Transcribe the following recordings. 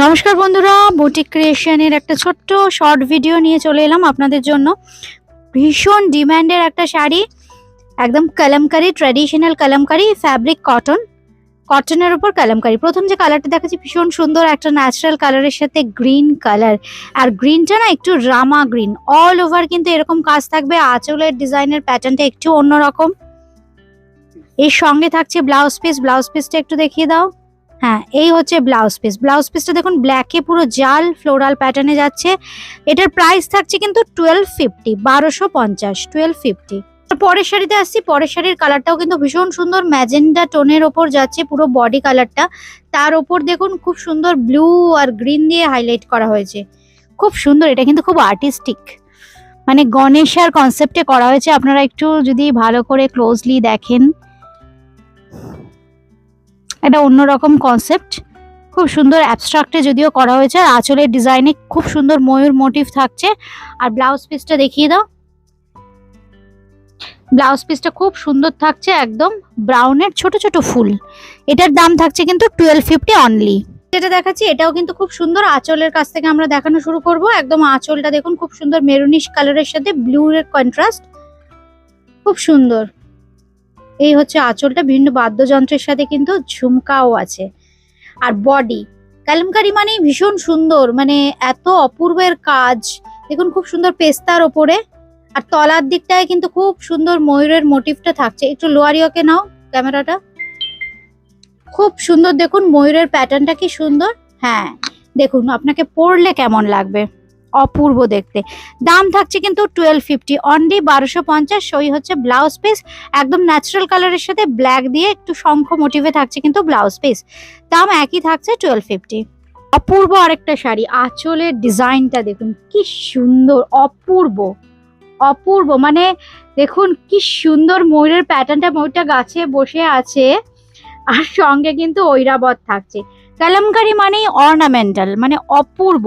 নমস্কার বন্ধুরা, বুটিক ক্রিয়েশনের একটা ছোট্ট শর্ট ভিডিও নিয়ে চলে এলাম আপনাদের জন্য। ভীষণ ডিমান্ডের একটা শাড়ি, একদম কলমকারি, ট্র্যাডিশনাল কলমকারি, ফ্যাব্রিক কটনের উপর কলমকারি। প্রথম যে কালারটা দেখাচ্ছি ভীষণ সুন্দর, একটা ন্যাচারাল কালারের সাথে গ্রিন কালার। আর গ্রিনটা না একটু রামা গ্রিন, অল ওভার কিন্তু এরকম কাজ থাকবে। আঁচলের ডিজাইনের প্যাটার্নটা একটু অন্যরকম। এর সঙ্গে থাকছে ব্লাউজ পিস। ব্লাউজ পিসটা একটু দেখিয়ে দাও। হ্যাঁ, এই হচ্ছে ব্লাউজ পিস। ব্লাউজ পিসটা দেখুন ব্ল্যাকে পুরো জাল ফ্লোরাল প্যাটার্নে যাচ্ছে। এটার প্রাইস থাকছে কিন্তু 1250, 1250, 1250। পরের শাড়িতে আসছি। পরের শাড়ির কালারটাও কিন্তু ভীষণ সুন্দর, ম্যাজেন্ডা টোনের ওপর যাচ্ছে পুরো বডি কালারটা। তার ওপর দেখুন খুব সুন্দর ব্লু আর গ্রিন দিয়ে হাইলাইট করা হয়েছে, খুব সুন্দর। এটা কিন্তু খুব আর্টিস্টিক, মানে গণেশার কনসেপ্টে করা হয়েছে। আপনারা একটু যদি ভালো করে ক্লোজলি দেখেন, এটা অন্যরকম কনসেপ্ট, খুব সুন্দর অ্যাবস্ট্রাক্টে যদিও করা হয়েছে। আর আঁচলের ডিজাইনে খুব সুন্দর ময়ূর মোটিভ থাকছে। আর ব্লাউজ পিসটা দেখিয়ে দাও। ব্লাউজ পিসটা খুব সুন্দর থাকছে, একদম ব্রাউনের ছোট ছোট ফুল। এটার দাম থাকছে কিন্তু 1250 অনলি। যেটা দেখাচ্ছি এটাও কিন্তু খুব সুন্দর। আঁচলের কাছ থেকে আমরা দেখানো শুরু করব। একদম আঁচলটা দেখুন খুব সুন্দর, মেরুনিশ কালারের সাথে ব্লু এর কন্ট্রাস্ট, খুব সুন্দর। এই হচ্ছে আঁচলটা, বিভিন্ন বাদ্যযন্ত্রের সাথে কিন্তু ঝুমকাও আছে। আর বডি কালামকারি মানে ভীষণ সুন্দর, মানে এত অপূর্বের কাজ দেখুন, খুব সুন্দর পেস্তার ওপরে। আর তলার দিকটায় কিন্তু খুব সুন্দর ময়ূরের মোটিভটা থাকছে। একটু লোয়ারিওকে নাও ক্যামেরাটা, খুব সুন্দর দেখুন ময়ূরের প্যাটার্নটা কি সুন্দর। হ্যাঁ দেখুন, আপনাকে পরলে কেমন লাগবে, অপূর্ব দেখতে। দাম থাকছে কিন্তু 1250 অনলি, 1250। সই হচ্ছে ব্লাউজ পিস, একদম ন্যাচারাল কালারের সাথে ব্ল্যাক দিয়ে একটু শঙ্খ মোটিভে থাকছে কিন্তু ব্লাউজ পিস। দাম একই থাকছে 1250। অপূর্ব আরেকটা শাড়ি, আঁচলের ডিজাইনটা দেখুন কি সুন্দর, অপূর্ব অপূর্ব। মানে দেখুন কি সুন্দর ময়ূরের প্যাটার্নটা, ময়ূরটা গাছে বসে আছে আর সঙ্গে কিন্তু ঐরাবত থাকছে। কালামকারি মানেই অর্নামেন্টাল, মানে অপূর্ব।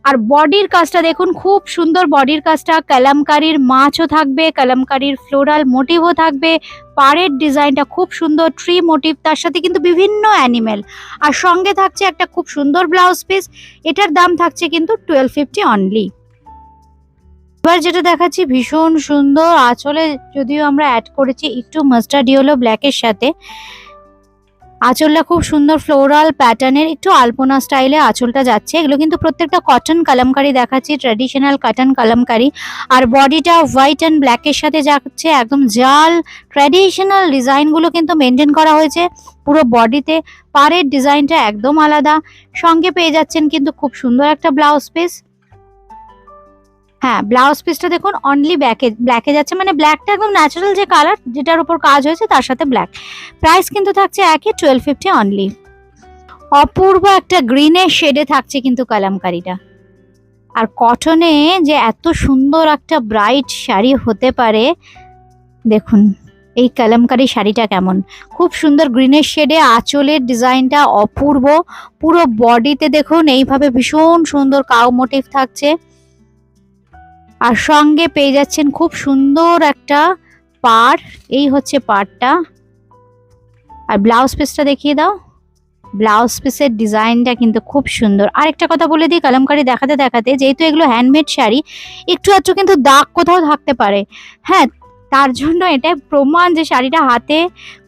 আর বডির কাজটা দেখুন খুব সুন্দর, বডির কাজটা কালামকারির মাছও থাকবে, কালামকারির ফ্লোরাল মোটিভও থাকবে। পাড়ের ডিজাইনটা খুব সুন্দর, ট্রি মোটিভ, তার সাথে কিন্তু বিভিন্ন অ্যানিমেল। আর সঙ্গে থাকছে একটা খুব সুন্দর ব্লাউজ পিস। এটার দাম থাকছে কিন্তু 1250 অনলি। এবার যেটা দেখাচ্ছি ভীষণ সুন্দর, আঁচলে যদিও আমরা অ্যাড করেছি একটু মাস্টার্ড ইয়েলো ব্ল্যাকের সাথে। আঁচলটা খুব সুন্দর ফ্লোরাল প্যাটার্নের, একটু আলপনা স্টাইলে আঁচলটা যাচ্ছে। এগুলো কিন্তু প্রত্যেকটা কটন কালামকারি দেখাচ্ছি, ট্র্যাডিশনাল কটন কালামকারি। আর বডিটা হোয়াইট অ্যান্ড ব্ল্যাকের সাথে যাচ্ছে, একদম জাল ট্র্যাডিশনাল ডিজাইনগুলো কিন্তু মেনটেন করা হয়েছে পুরো বডিতে। পাড়ের ডিজাইনটা একদম আলাদা। সঙ্গে পেয়ে যাচ্ছেন কিন্তু খুব সুন্দর একটা ব্লাউজ পিস। হ্যাঁ, ব্লাউজ পিসটা দেখুন অনলি ব্ল্যাকে যাচ্ছে, মানে ব্ল্যাকটা একদম ন্যাচারাল যে কালার যেটার উপর কাজ হয়েছে তার সাথে ব্ল্যাক। প্রাইস কিন্তু থাকছে একই 1250 অনলি। অপূর্ব একটা গ্রিনের শেডে থাকছে কিন্তু কালামকারিটা। আর কটনে যে এত সুন্দর একটা ব্রাইট শাড়ি হতে পারে, দেখুন এই কালামকারি শাড়িটা কেমন, খুব সুন্দর গ্রিনের শেডে। আঁচলের ডিজাইনটা অপূর্ব, পুরো বডিতে দেখুন এইভাবে ভীষণ সুন্দর কাউ মোটিভ থাকছে। আর সঙ্গে পেয়ে যাচ্ছেন খুব সুন্দর একটা পাড়, এই হচ্ছে পাড়টা। আর ব্লাউজ পিসটা দেখিয়ে দাও। ব্লাউজ পিসের ডিজাইনটা কিন্তু খুব সুন্দর। আরেকটা কথা বলে দিই, কালামকারি দেখাতে দেখাতে, যেহেতু এগুলো হ্যান্ডমেড শাড়ি, একটু আধটু কিন্তু দাগ কোথাও থাকতে পারে। হ্যাঁ, তার জন্য এটা প্রমাণ যে শাড়িটা হাতে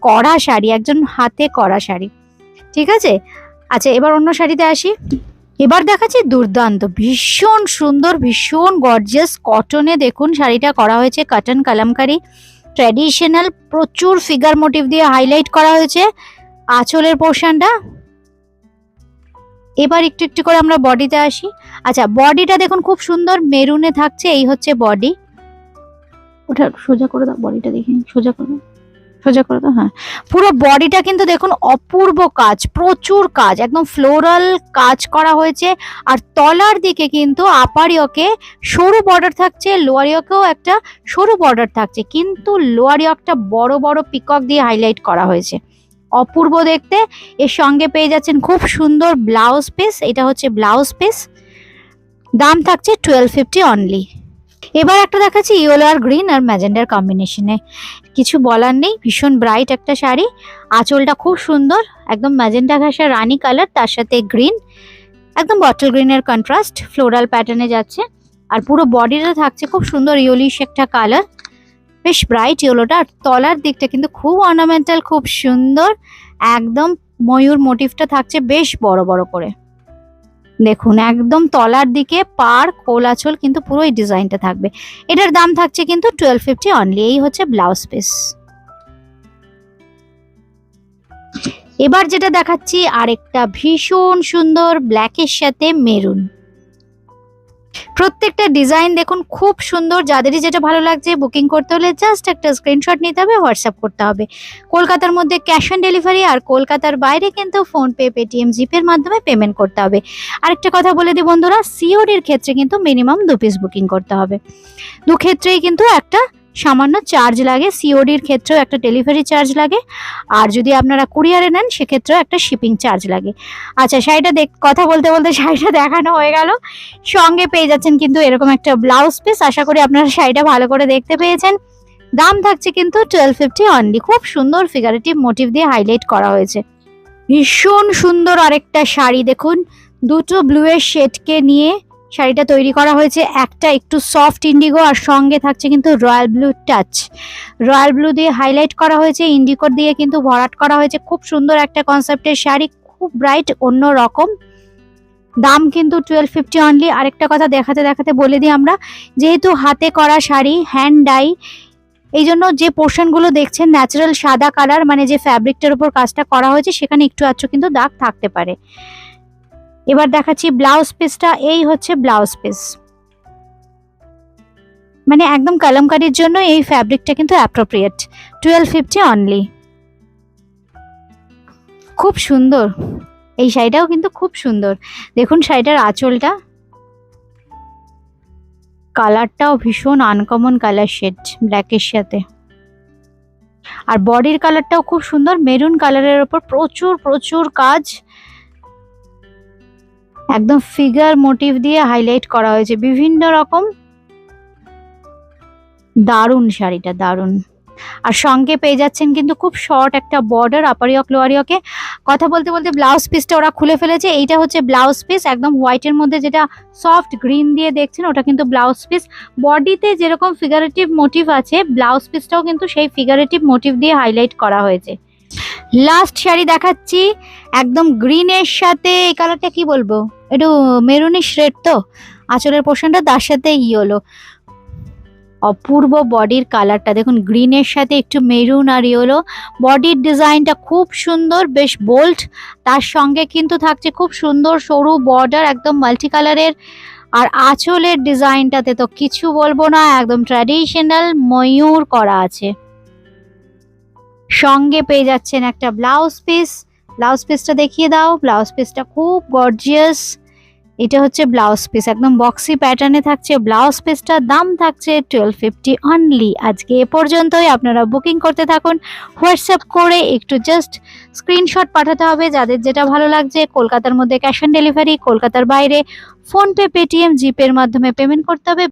করা শাড়ি, একজন হাতে করা শাড়ি। ঠিক আছে, আচ্ছা এবার অন্য শাড়িতে আসি। এবার দেখাচ্ছি দুর্দান্ত, ভীষণ সুন্দর, ভীষণ গর্জিয়াস কটনে দেখুন শাড়িটা করা হয়েছে কটন কালামকারি ট্র্যাডিশনাল, প্রচুর ফিগার মোটিভ দিয়ে হাইলাইট করা হয়েছে আঁচলের পোর্শনটা। এবার একটু একটু করে আমরা বডিতে আসি। আচ্ছা, বডিটা দেখুন খুব সুন্দর মেরুনে থাকছে, এই হচ্ছে বডি। ওটা সোজা করে দাও, বডিটা দেখি, সোজা করে দাও, সোজা করে দাও। হ্যাঁ, পুরো বডিটা কিন্তু দেখুন অপূর্ব কাজ, প্রচুর কাজ, একদম ফ্লোরাল কাজ করা হয়েছে। আর তলার দিকে কিন্তু আপার ইয়কে সরু বর্ডার থাকছে, লোয়ার ইয়কেও একটা সরু বর্ডার থাকছে, কিন্তু লোয়ার ইয়কটা বড় বড় পিকক দিয়ে হাইলাইট করা হয়েছে, অপূর্ব দেখতে। এর সঙ্গে পেয়ে যাচ্ছেন খুব সুন্দর ব্লাউজ পিস। এটা হচ্ছে ব্লাউজ পিস, দাম থাকছে 1250 অনলি। এবার একটা দেখাচ্ছি ইয়েলো আর গ্রিন আর ম্যাজেন্ডার কম্বিনেশনে, কিছু বলার নেই, ভীষণ ব্রাইট একটা শাড়ি। আঁচলটা খুব সুন্দর, একদম ম্যাজেন্ডা ঘাসা রানী কালার, তার সাথে গ্রিন। একদম বটল গ্রিনের কন্ট্রাস্ট ফ্লোরাল প্যাটার্নে যাচ্ছে। আর পুরো বডিটা থাকছে খুব সুন্দর ইয়েলিশ একটা কালার, বেশ ব্রাইট ইয়েলোটা। আর তলার দিকটা কিন্তু খুব অর্নামেন্টাল, খুব সুন্দর, একদম ময়ূর মোটিভটা থাকছে বেশ বড় বড় করে। দেখুন একদম তলার দিকে পার কোল আঁচল কিন্তু পুরো এই ডিজাইনটা থাকবে। এটার দাম থাকছে কিন্তু 1250 অনলি। এই হচ্ছে ব্লাউজ পিস। এবার যেটা দেখাচ্ছি আরেকটা ভীষণ সুন্দর ব্ল্যাকের সাথে মেরুন। প্রত্যেকটা ডিজাইন দেখুন খুব সুন্দর। যাদেরই যেটা ভালো লাগছে বুকিং করতে হলে জাস্ট একটা স্ক্রিনশট নিতে হবে, হোয়াটসঅ্যাপ করতে হবে। কলকাতার মধ্যে ক্যাশ অন ডেলিভারি, আর কলকাতার বাইরে কিন্তু ফোনপে, পেটিএম, জিপের মাধ্যমে পেমেন্ট করতে হবে। আরেকটা কথা বলে দিই বন্ধুরা, সিওডির ক্ষেত্রে কিন্তু মিনিমাম 2 পিস বুকিং করতে হবে। দু ক্ষেত্রেই কিন্তু একটা সামান্য চার্জ লাগে। সিওডির ক্ষেত্রেও একটা ডেলিভারি চার্জ লাগে, আর যদি আপনারা কুরিয়ারে নেন সেক্ষেত্রেও একটা শিপিং চার্জ লাগে। আচ্ছা, শাড়িটা কথা বলতে বলতে শাড়িটা দেখানো হয়ে গেল। সঙ্গে পেয়ে যাচ্ছেন কিন্তু এরকম একটা ব্লাউজ পিস। আশা করি আপনারা শাড়িটা ভালো করে দেখতে পেয়েছেন। দাম থাকছে কিন্তু 1250 অনলি। খুব সুন্দর ফিগারেটিভ মোটিভ দিয়ে হাইলাইট করা হয়েছে। ভীষণ সুন্দর আরেকটা শাড়ি দেখুন, দুটো ব্লু এর শেডকে নিয়ে শাড়িটা তৈরি করা হয়েছে। একটা একটু সফট ইন্ডিগো, আর সঙ্গে থাকছে কিন্তু royal blue touch. Royal blue দিয়ে হাইলাইট করা হয়েছে, ইন্ডিগো দিয়ে কিন্তু ভরাট করা হয়েছে। খুব সুন্দর একটা কনসেপ্টের শাড়ি, খুব ব্রাইট, অন্য রকম। দাম কিন্তু 1250 অনলি। আরেকটা কথা দেখাতে দেখাতে বলে দিই আমরা, যেহেতু হাতে করা শাড়ি, হ্যান্ড ডাই, এই জন্য যে পোর্শনগুলো দেখছেন ন্যাচারাল সাদা কালার, মানে যে ফ্যাব্রিকটার উপর কাজটা করা হয়েছে সেখানে একটু আধটু কিন্তু দাগ থাকতে পারে। এবার দেখাচ্ছি ব্লাউজ পিসটা। এই হচ্ছে ব্লাউজ পিস, মানে একদম কলমকারীর জন্য এই ফ্যাব্রিকটা কিন্তু অ্যাপ্রোপ্রিয়েট। 1250 অনলি। খুব সুন্দর এই শাড়িটাও কিন্তু খুব সুন্দর। দেখুন শাড়িটার আঁচলটা, কালারটাও ভীষণ আনকমন কালার শেড ব্ল্যাকের সাথে। আর বডির কালারটাও খুব সুন্দর, মেরুন কালারের ওপর প্রচুর প্রচুর কাজ, একদম ফিগার মোটিভ দিয়ে হাইলাইট করা হয়েছে বিভিন্ন রকম। দারুণ শাড়িটা, দারুণ। আর সঙ্গে পেয়ে যাচ্ছেন কিন্তু খুব শর্ট একটা বর্ডার, আপার ইয়ক লোয়ার ইয়কে। কথা বলতে বলতে ব্লাউজ পিসটা ওরা খুলে ফেলেছে। এইটা হচ্ছে ব্লাউজ পিস, একদম হোয়াইটের মধ্যে যেটা সফট গ্রিন দিয়ে দেখছেন ওটা কিন্তু ব্লাউজ পিস। বডিতে যেরকম ফিগারেটিভ মোটিভ আছে, ব্লাউজ পিসটাও কিন্তু সেই ফিগারেটিভ মোটিভ দিয়ে হাইলাইট করা হয়েছে। লাস্ট শাড়ি দেখাচ্ছি একদম গ্রিনের সাথে, এই কালারটা কি বলবো, একটু মেরুনিশ রেড, তো আঁচলের পোর্শনটা তার সাথে ইয়েলো। অপূর্ব বডির কালারটা দেখুন, গ্রিনের সাথে একটু মেরুন আর ইয়েলো। বডির ডিজাইনটা খুব সুন্দর, বেশ বোল্ড। তার সঙ্গে কিন্তু থাকছে খুব সুন্দর সরু বর্ডার, একদম মাল্টি কালারের। আর আঁচলের ডিজাইনটাতে তো কিছু বলবো না, একদম ট্র্যাডিশনাল ময়ূর করা আছে। সঙ্গে পেয়ে যাচ্ছেন একটা ব্লাউজ পিস। ব্লাউজ পিসটা দেখিয়ে দাও। ব্লাউজ পিসটা খুব গর্জিয়াস। এটা হচ্ছে ব্লাউজ পিস, একদম বক্সি প্যাটার্নে থাকছে ব্লাউজ পিসটা। দাম থাকছে 1250 অনলি। আজকে এ পর্যন্তই। আপনারা বুকিং করতে থাকুন, হোয়াটসঅ্যাপ করে একটু জাস্ট স্ক্রিনশট পাঠাতে হবে যাদের যেটা ভালো লাগছে। কলকাতার মধ্যে ক্যাশ অন ডেলিভারি, কলকাতার বাইরে ফোনপে, পেটিএম, জিপের মাধ্যমে পেমেন্ট করতে হবে।